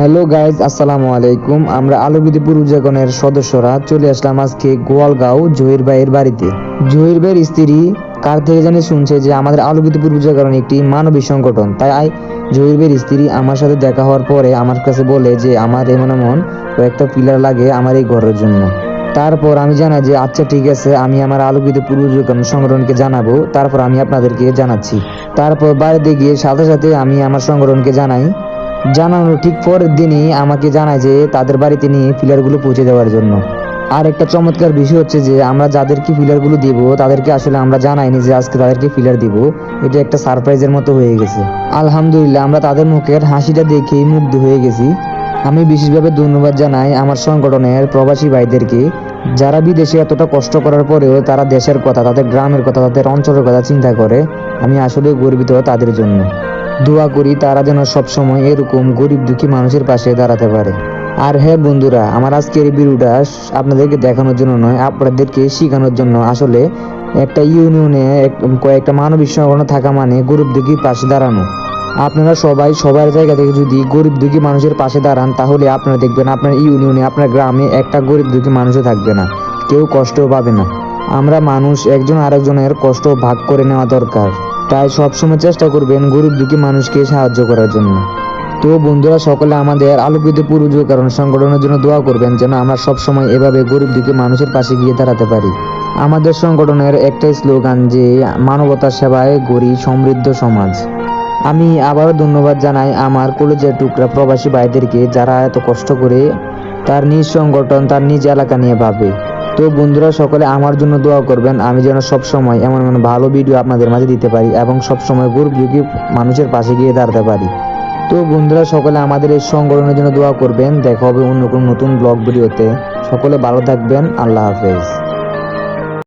Hello guys, আসসালামু আলাইকুম। আমরা আলোকিত পূর্বজাগণের সদস্যরা চলে আসলাম আজকে গোয়ালগাঁও জহির ভাইয়ের বাড়িতে। জহির ভাইয়ের স্ত্রী কার থেকে জানি শুনছে যে আমাদের আলোকিত পূর্বজাগরণ একটি মানবিক সংগঠন, তাই জহির ভাইয়ের স্ত্রী আমার সাথে দেখা হওয়ার পরে আমার কাছে বলে যে আমার এমন কয়েকটা পিলার লাগে আমার এই ঘরের জন্য। তারপর আমি জানাই যে আচ্ছা ঠিক আছে, আমি আমার আলোকিত পূর্বজাগরণ সংগঠনকে জানাবো। তারপর আমি আপনাদেরকে জানাচ্ছি। তারপর বাড়িতে গিয়ে সাথে সাথে আমি আমার সংগঠনকে জানানোর ঠিক পরের দিনই আমাকে জানায় যে তাদের বাড়িতে নিয়ে পিলারগুলো পৌঁছে দেওয়ার জন্য। আর একটা চমৎকার বিষয় হচ্ছে যে আমরা যাদেরকে পিলারগুলো দিব তাদেরকে আসলে আমরা জানাইনি যে আজকে তাদেরকে পিলার দিব। এটা একটা সারপ্রাইজের মতো হয়ে গেছে। আলহামদুলিল্লাহ, আমরা তাদের মুখের হাসিটা দেখেই মুগ্ধ হয়ে গেছি। আমি বিশেষভাবে ধন্যবাদ জানাই আমার সংগঠনের প্রবাসী ভাইদেরকে, যারা বিদেশে এতটা কষ্ট করার পরেও তারা দেশের কথা, তাদের গ্রামের কথা, তাদের অঞ্চলের কথা চিন্তা করে। আমি আসলে গর্বিত তাদের জন্য। দোয়া করি তারা যেন সবসময় এরকম গরিব দুঃখী মানুষের পাশে দাঁড়াতে পারে। আর হ্যাঁ বন্ধুরা, আমার আজকের এই ভিডিওটা আপনাদেরকে দেখানোর জন্য নয়, আপনাদেরকে শেখানোর জন্য। আসলে একটা ইউনিয়নে কয়েকটা মানবিক সংগঠন থাকা মানে গরিব দুঃখীর পাশে দাঁড়ানো। আপনারা সবাই সবার জায়গা থেকে যদি গরিব দুঃখী মানুষের পাশে দাঁড়ান, তাহলে আপনারা দেখবেন আপনার ইউনিয়নে, আপনার গ্রামে একটা গরিব দুঃখী মানুষও থাকবে না, কেউ কষ্টও পাবে না। আমরা মানুষ, একজন আরেকজনের কষ্ট ভাগ করে নেওয়া দরকার। তাই সবসময় চেষ্টা করবেন গরিব দুঃখী মানুষকে সাহায্য করার জন্য। তো বন্ধুরা, সকলে আমাদের আলোকিত পূর্বজাগরণ সংগঠনের জন্য দোয়া করবেন, যেন আমরা সবসময় এভাবে গরিব দুঃখী মানুষের পাশে গিয়ে দাঁড়াতে পারি। আমাদের সংগঠনের একটাই স্লোগান যে মানবতার সেবায় গড়ি সমৃদ্ধ সমাজ। আমি আবারও ধন্যবাদ জানাই আমার কলেজের টুকরা প্রবাসী ভাইদেরকে, যারা এত কষ্ট করে তার নিজ সংগঠন, তার নিজ এলাকা নিয়ে ভাবে। তো বন্ধুরা, সকলে আমার জন্য দোয়া করবেন, আমি যেন সবসময় এমন ভালো ভিডিও আপনাদের মাঝে দিতে পারি এবং সবসময় গরিব দুঃখী মানুষের পাশে গিয়ে দাঁড়াতে পারি। তো বন্ধুরা, সকলে আমাদের এই সংগঠনের জন্য দোয়া করবেন। দেখা হবে অন্য কোনো নতুন ব্লগ ভিডিওতে। সকলে ভালো থাকবেন। আল্লাহ হাফেজ।